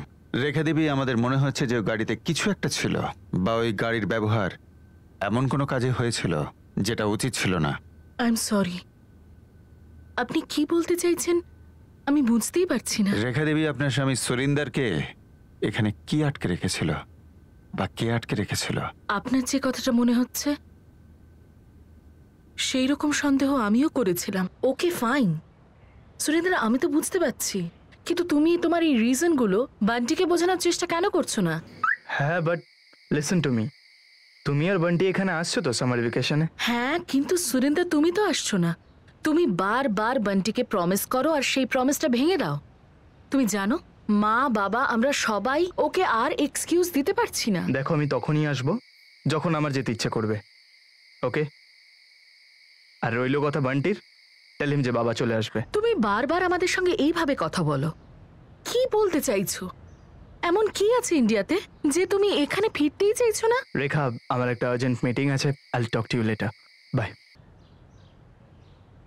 রেখা দেবী, আমাদের মনে হচ্ছে যে ওই গাড়িতে কিছু একটা ছিল, বা ওই গাড়ির ব্যবহার এমন কোনো কাজে হয়েছিল যেটা উচিত ছিল না। আই এম সরি, আপনি কি বলতে চাইছেন আমি বুঝতেই পারছি না। রেখা দেবী, আপনার স্বামী সুরিন্দরকে এখানে কি আটকে রেখেছিল, বা কে আটকে রেখেছিল? আপনার যে কথাটা মনে হচ্ছে সেই রকম সন্দেহ আমিও করেছিলাম। ওকে ফাইন সুরেন্দ্র, আমি তো বুঝতে পারছি, কিন্তু তুমি তোমার এই রিজনগুলো বান্টিকে বোঝানোর চেষ্টা কেন করছো না? হ্যাঁ, বাট লিসেন টু মি, তুমি আর বান্টি এখানে আসছো তো সামার ভ্যাকেশনে? হ্যাঁ, কিন্তু সুরেন্দ্র তুমি তো আসছো না। তুমি বারবার বান্টিকে প্রমিস করো আর সেই প্রমিসটা ভেঙে দাও। তুমি জানো মা বাবা আমরা সবাই ওকে আর এক্সকিউজ দিতে পারছি না। দেখো আমি তখনই আসবো যখন আমার যেতে ইচ্ছে করবে, ওকে? আর রইল কথা বান্টির, টেল হিম যে বাবা চলে আসবে। তুমি বারবার আমাদের সঙ্গে এইভাবে কথা বলো, কি বলতে চাইছো? এমন কি আছে ইন্ডিয়াতে যে তুমি এখানে ফিরতেই চাইছো না? রেখা, আমার একটা আর্জেন্ট মিটিং আছে, I will talk to you later, bye.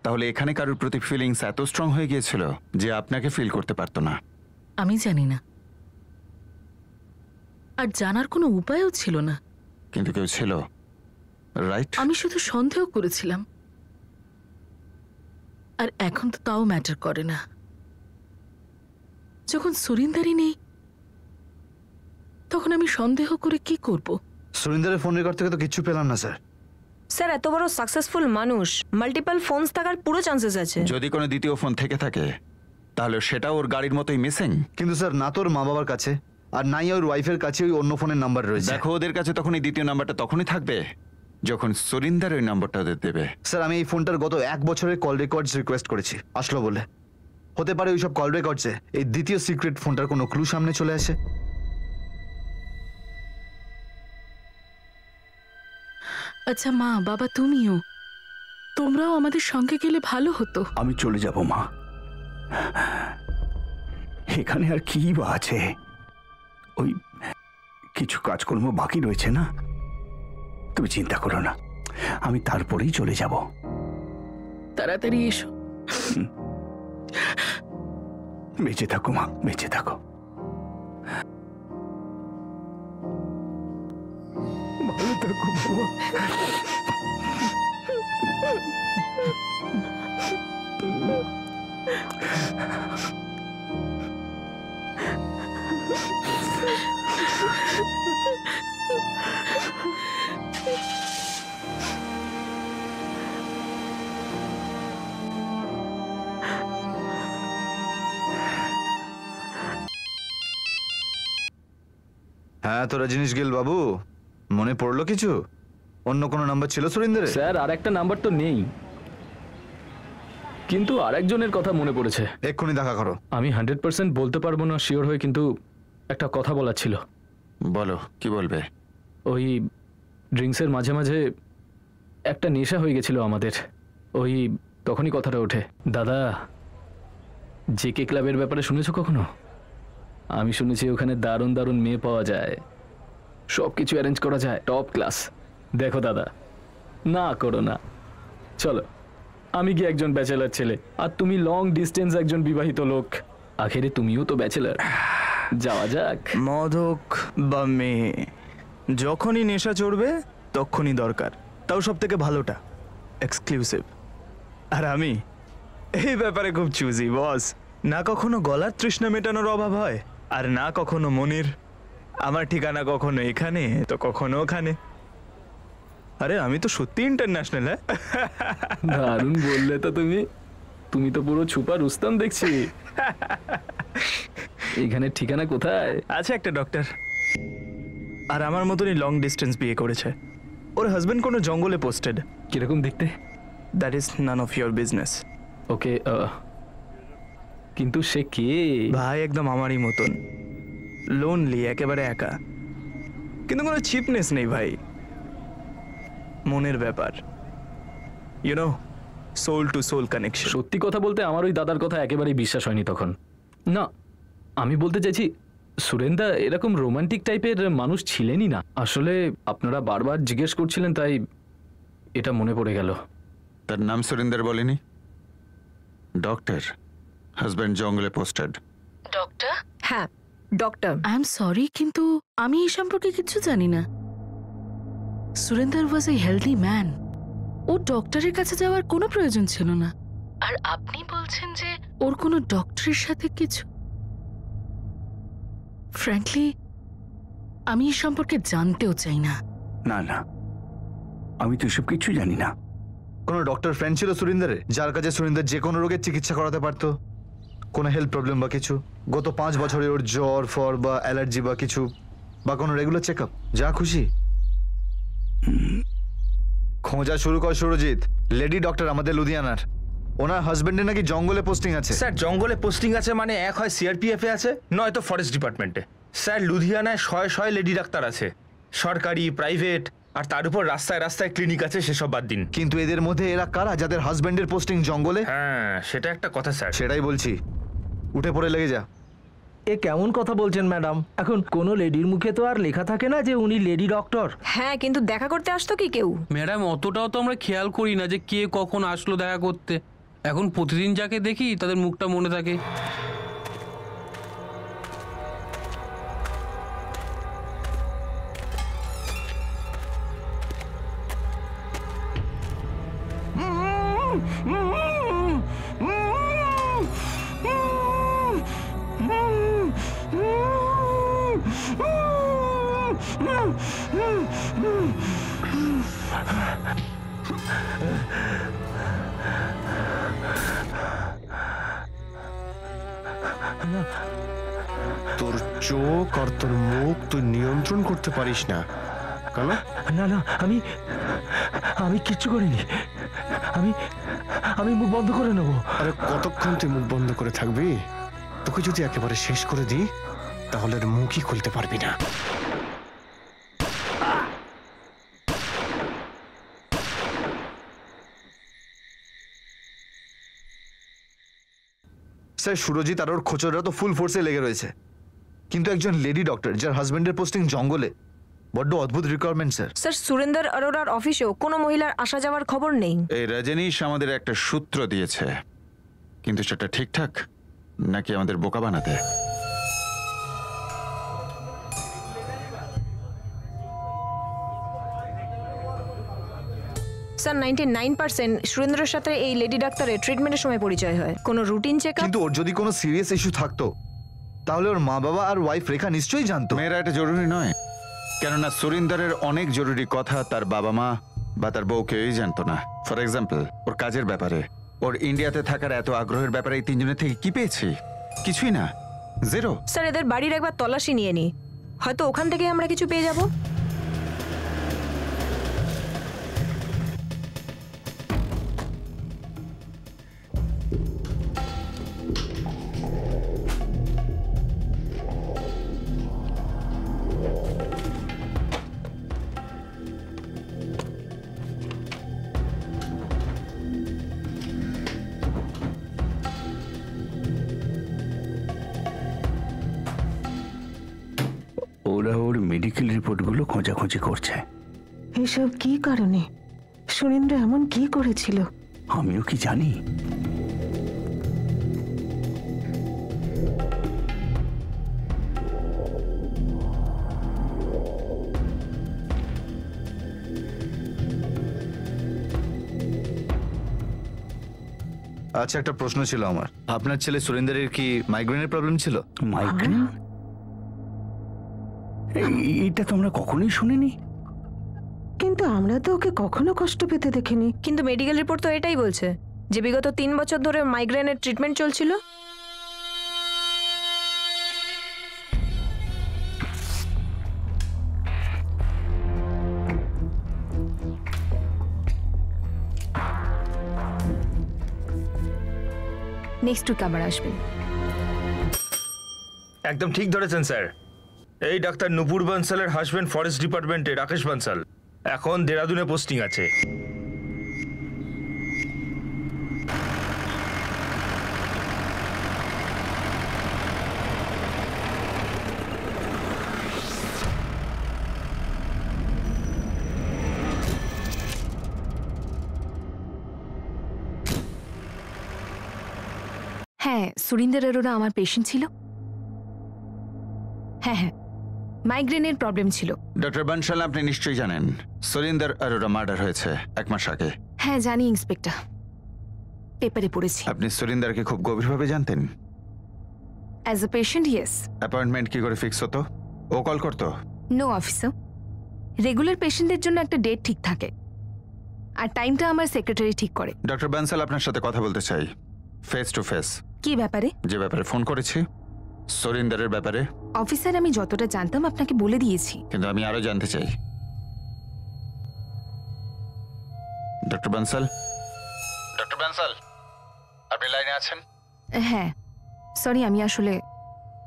তাহলে এখানে কারোর প্রতি ফিলিংস এত স্ট্রং হয়ে গিয়েছিল যে আপনাকে ফিল করতে পারতো না? আমি জানি না, আর জানার কোনো উপায়ও ছিল না। কিন্তু কেউ ছিল, রাইট? আমি শুধু সন্দেহ করেছিলাম, আর এখন তো তাও ম্যাটার করে না। যখন সুরিন্দারই নেই তখন আমি সন্দেহ করে কি করব? সুরিন্দারের ফোন রেকর্ড থেকে তো কিচ্ছু পেলাম না স্যার। স্যার এত বড় সাকসেসফুল মানুষ, মাল্টিপল ফোনস থাকার পুরো চান্সেস আছে। যদি কোনো দ্বিতীয় ফোন থেকে থাকে তাহলে সেটা ওর গাড়ির মতোই মিসিং। কিন্তু স্যার না তোর মা বাবার কাছে আর নাই ওর ওয়াইফের কাছে ওই অন্য ফোনের নাম্বার রয়েছে। দেখো ওদের কাছে তখন এই দ্বিতীয় নাম্বারটা তখনই থাকবে যখন সুরিন্দার ওই নাম্বারটা ওদের দেবে। স্যার আমি এই ফোনটার গত 1 বছরের কল রেকর্ডস রিকোয়েস্ট করেছি, আসলো বলে। হতে পারে ওইসব কল রেকর্ডসে এই দ্বিতীয় সিক্রেট ফোনটার কোনো ক্লু সামনে চলে আসে। আচ্ছা মা বাবা তুমিও, তোমরাও আমাদের সঙ্গে গেলে ভালো হতো। আমি চলে যাব মা, এখানে আর কি বা আছে, ওই কিছু কাজকর্ম বাকি রয়েছে না। তুমি চিন্তা করো না, আমি তারপরেই চলে যাব। তাড়াতাড়ি এসো। বেঁচে থাকো মা, বেঁচে থাকো। ভালো থাকো বাবা। হ্যাঁ তো রজনীশ গিল বাবু, মনে পড়লো কিছু? অন্য কোনো নাম্বার ছিল সুরিন্দারের? স্যার আর একটা নাম্বার তো নেই, কিন্তু আরেকজনের কথা মনে পড়েছে। এক্ষুনি দেখা করো। আমি 100% বলতে পারবো না শিওর হয়ে, কিন্তু একটা কথা বলার ছিল। বলো, কি বলবে? ওই ড্রিঙ্কসের মাঝে মাঝে একটা নেশা হয়ে গেছিল আমাদের, ওই তখনই কথাটা ওঠে। দাদা, জেকে ক্লাবের ব্যাপারে শুনেছো কখনো? আমি শুনেছি ওখানে দারুণ দারুণ মেয়ে পাওয়া যায়, সব কিছু অ্যারেঞ্জ করা যায়, টপ ক্লাস। দেখো দাদা, না করো না, চলো। আমি কি একজন ব্যাচেলার ছেলে, আর তুমি লং ডিস্টেন্স একজন বিবাহিত লোক, আখেরে তুমিও তো ব্যাচেলার, যাওয়া যাক। মদক বা মেয়ে, যখনই নেশা চড়বে তখনই দরকার, তাও সব থেকে ভালোটা, এক্সক্লুসিভ। আর আমি এই ব্যাপারে খুব চুজি বস। না কখনো গলার তৃষ্ণা মেটানোর অভাব হয়, আর না কখনো মনির। আমার ঠিকানা কখনো এখানে তো কখনো ওখানে। আরে আমি তো সত্যি ইন্টারন্যাশনাল। হ্যাঁ, দারুণ বললে তো তুমি। তুমি তো পুরো ছুপা রুস্তম দেখছি। এখানে ঠিকানা কোথায়? আছে একটা ডক্টর, আর আমার মতনই লং ডিস্টেন্স বিয়ে করেছে। ওর হাজবেন্ড কোনো জঙ্গলে পোস্টেড। কিরকম দেখতে? That is none of your business. Okay, কিন্তু সে কে? ভাই একদম আমারই মতন, লোনলি, একেবারে একা, কিন্তু কোনো চিপনেস নেই ভাই। মনের ব্যাপার, you know, soul to soul connection. সত্যি কথা বলতে আমার ওই দাদার কথা একেবারেই বিশ্বাস হয়নি তখন। না, আমি বলতে চাইছি সুরেন্দা এরকম রোমান্টিক টাইপের মানুষ ছিলেনই না। আসলে আপনারা বারবার জিজ্ঞেস করছিলেন তাই এটা মনে পড়ে গেল। তার নাম সুরিন্দর বলেনি? ডক্টর, হাজব্যান্ড জঙ্গলে পোস্টেড। ডক্টর? হ্যাঁ ডক্টর। আই এম সরি, কিন্তু আমি এই সম্পর্কে কিছু জানি না। সুরেন্দার ওয়াজ এ হেলদি ম্যান, ও ডক্টরের কাছে যাওয়ার কোনো প্রয়োজন ছিল না। আর আপনি বলছেন যে ওর কোনো ডক্টরের সাথে কিছু? ফ্র্যাঙ্কলি আমি এই সম্পর্কে জানতেও চাই না। না না, আমি তো এসব কিছু জানি না। কোনো ডক্টর ফ্রেন্ড ছিল সুরিন্দারের, যার কাছে সুরিন্দার যে কোনো রোগের চিকিৎসা করাতে পারতো? কোনো হেলথ প্রবলেম বা কিছু? গত 5 বছরে ওর জ্বর ফর বা অ্যালার্জি বা কিছু, বা কোনো রেগুলার চেক আপ, যা খুশি? খোঁজা শুরু কর সুরজিৎ, লেডি ডক্টর আমাদের লুধিয়ানার। ওনার হাজবেন্ডের নাকি জঙ্গলে পোস্টিং আছে। স্যার জঙ্গলে পোস্টিং আছে মানে এক হয় সিআরপিএফ এ আছে, নয়তো ফরেস্ট ডিপার্টমেন্টে। স্যার লুধিয়ানায় শয়ে শয়ে লেডি ডাক্তার আছে, সরকারি, প্রাইভেট, আর তার উপর রাস্তায় রাস্তায় ক্লিনিক আছে, সেসব বাদ দিন। কিন্তু এদের মধ্যে এরা কারা যাদের হাজবেন্ডের পোস্টিং জঙ্গলে? হ্যাঁ সেটা একটা কথা স্যার। সেটাই বলছি, উঠে পড়ে লেগে যা। এ কেমন কথা বলছেন ম্যাডাম? এখন কোনো লেডির মুখে তো আর লেখা থাকে না যে উনি লেডি ডক্টর। হ্যাঁ কিন্তু দেখা করতে আসতো কি কেউ? ম্যাডাম অতটাও তো আমরা খেয়াল করি না যে কে কখন আসলো দেখা করতে। এখন প্রতিদিন যাকে দেখি তাদের মুখটা মনে থাকে। তোর চোখ আর তোর মুখ তুই নিয়ন্ত্রণ করতে পারিস না কেন? না না, আমি কিচ্ছু করিনি। আমি মুখ বন্ধ করে নেবো। আরে কতক্ষণ তুই মুখ বন্ধ করে থাকবি? তোকে যদি একেবারে শেষ করে দিই তাহলে আর মুখই খুলতে পারবি না। স্যার সুরজিৎ আর ওর খোঁচররা তো ফুল ফোর্সে লেগে রয়েছে, কিন্তু একজন লেডি ডক্টর যার হাজবেন্ডের পোস্টিং জঙ্গলে, বড্ড অদ্ভুত রিকোয়ারমেন্ট স্যার। স্যার সুরেন্দ্র অরোরার অফিসেও কোনো মহিলার আসা যাওয়ার খবর নেই। এই রজনীশ আমাদের একটা সূত্র দিয়েছে, কিন্তু সেটা ঠিকঠাক নাকি আমাদের বোকা বানাতে? স্যার 99% সুরেন্দ্রের সাথে এই লেডি ডাক্তারের ট্রিটমেন্টের সময় পরিচয় হয়, কোনো রুটিন চেকআপ। কিন্তু ওর যদি কোনো সিরিয়াস ইস্যু থাকতো তাহলে ওর মা বাবা আর ওয়াইফ রেখা নিশ্চয়ই জানতো। মেয়েরা এটা জরুরি নয়, কেননা সুরিন্দরের অনেক জরুরি কথা তার বাবা মা বা তার বউ কেউই জানতো না। ফর এক্সাম্পল, ওর কাজের ব্যাপারে, ওর ইন্ডিয়াতে থাকার এত আগ্রহের ব্যাপারে এই তিনজনের থেকে কি পেয়েছি? কিছুই না, জিরো। স্যার এদের বাড়ির একবার তল্লাশি নিয়ে নি, হয়তো ওখান থেকে আমরা কিছু পেয়ে যাব। ওরা ওর মেডিকেল রিপোর্টগুলো খোঁজাখুঁজি করছে। এসব কি কারণে? সুরেন্দ্র এমন কি করেছিল? আমিও কি জানি। আচ্ছা একটা প্রশ্ন ছিল আমার, আপনার ছেলে সুরেন্দ্রের কি মাইগ্রেনের প্রবলেম ছিল? মাইগ্রেন? এটা তো আমরা কখনোই শুনিনি। কিন্তু আমরা তো ওকে কখনো কষ্ট পেতে দেখিনি। কিন্তু মেডিকেল রিপোর্ট তো এটাই বলছে যে বিগত 3 বছর ধরে মাইগ্রেনের ট্রিটমেন্ট চলছিল। নেক্সট উইক আবার আসবেন। একদম ঠিক ধরেছেন স্যার। এই ডাক্তার নুপুর বনসালের হাজবেন্ড ফরেস্ট ডিপার্টমেন্টে রাকেশ বনসাল, এখন দেরাদুনে পোস্টিং আছে। হ্যাঁ, সুরিন্দর অরোরা আমার পেশেন্ট ছিল। হ্যাঁ, মাইগ্রেনের প্রবলেম ছিল। ডক্টর বনসাল, আপনি নিশ্চয়ই জানেন সুরিন্দর অরোরা মার্ডার হয়েছে 1 মাস আগে। হ্যাঁ জানি ইন্সপেক্টর, পেপারে পড়েছি। আপনি সুরিন্দরকে খুব গভীরভাবে জানতেন? As a patient yes. Appointment কি করে ফিক্স হতো? ও কল করতো? নো অফিসার, রেগুলার পেশেন্টদের জন্য একটা ডেট ঠিক থাকে, আর টাইমটা আমার সেক্রেটারি ঠিক করে। ডক্টর বনসাল, আপনার সাথে কথা বলতে চাই, ফেস টু ফেস। কি ব্যাপারে? যে ব্যাপারে ফোন করেছি, সুরিন্দরের ব্যাপারে। অফিসার, আমি যতটা জানতাম আপনাকে বলে দিয়েছি, কিন্তু আমি আরো জানতে চাই। ডক্টর বনসাল, ডক্টর বনসাল, আপনি লাইনে আছেন? হ্যাঁ সরি, আমি আসলে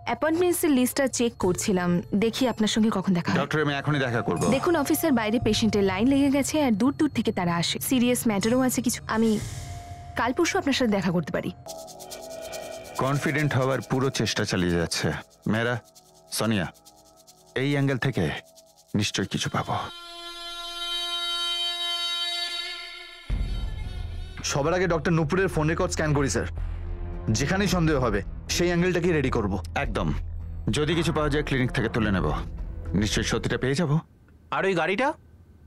অ্যাপয়েন্টমেন্টসের লিস্টটা চেক করছিলাম। দেখি আপনার সঙ্গে কখন দেখা হয়। ডক্টর, আমি এখনই দেখা করব। দেখুন অফিসের বাইরে পেশেন্টের লাইন লেগে গেছে আর দূর দূর থেকে তারা আসে। সিরিয়াস ম্যাটারও আছে কিছু। আমি কাল পরশু আপনার সাথে দেখা করতে পারি। কনফিডেন্ট হওয়ার পুরো চেষ্টা চালিয়ে যাচ্ছে। মেয়েরা, সোনিয়া, এই অ্যাঙ্গেল থেকে নিশ্চয়ই কিছু পাবো। সবার আগে ডক্টর নুপুরের ফোন রেকর্ড স্ক্যান করি স্যার। যেখানেই সন্দেহ হবে সেই অ্যাঙ্গেলটাকে রেডি করব। একদম। যদি কিছু পাওয়া যায় ক্লিনিক থেকে তুলে নেব। নিশ্চয়ই সত্যিটা পেয়ে যাব। আর ওই গাড়িটা,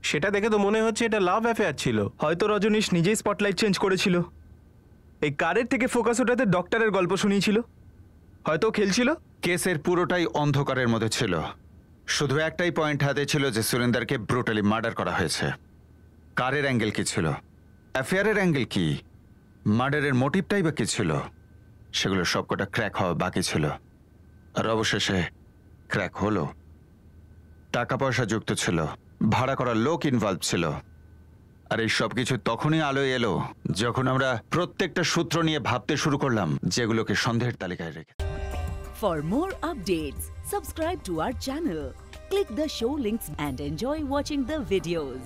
সেটা দেখে তো মনে হচ্ছে এটা লাভ অ্যাফেয়ার ছিল। হয়তো রজনীশ নিজেই স্পটলাইট চেঞ্জ করেছিল। এই কারের থেকে ফোকাস ওঠাতে ডক্টরের গল্প শুনিয়েছিল। হয়তো খেলছিল। কেসের পুরোটাই অন্ধকারের মধ্যে ছিল। শুধু একটাই পয়েন্ট হাতে ছিল যে সুরেন্দারকে ব্রুটালি মার্ডার করা হয়েছে। কারের অ্যাঙ্গেল কি ছিল, অ্যাফেয়ারের অ্যাঙ্গেল কি, মার্ডারের মোটিভটাই বা কি ছিল, সেগুলো সবকটা ক্র্যাক হওয়া বাকি ছিল। আর অবশেষে ক্র্যাক হলো। টাকা পয়সা যুক্ত ছিল, ভাড়া করা লোক ইনভলভ ছিল। আর এই সব কিছু তখনই আলোয় এলো যখন আমরা প্রত্যেকটা সূত্র নিয়ে ভাবতে শুরু করলাম, যেগুলোকে সন্দেহের তালিকায় রেখে। For more updates, subscribe to our channel, click the show links and enjoy watching the videos.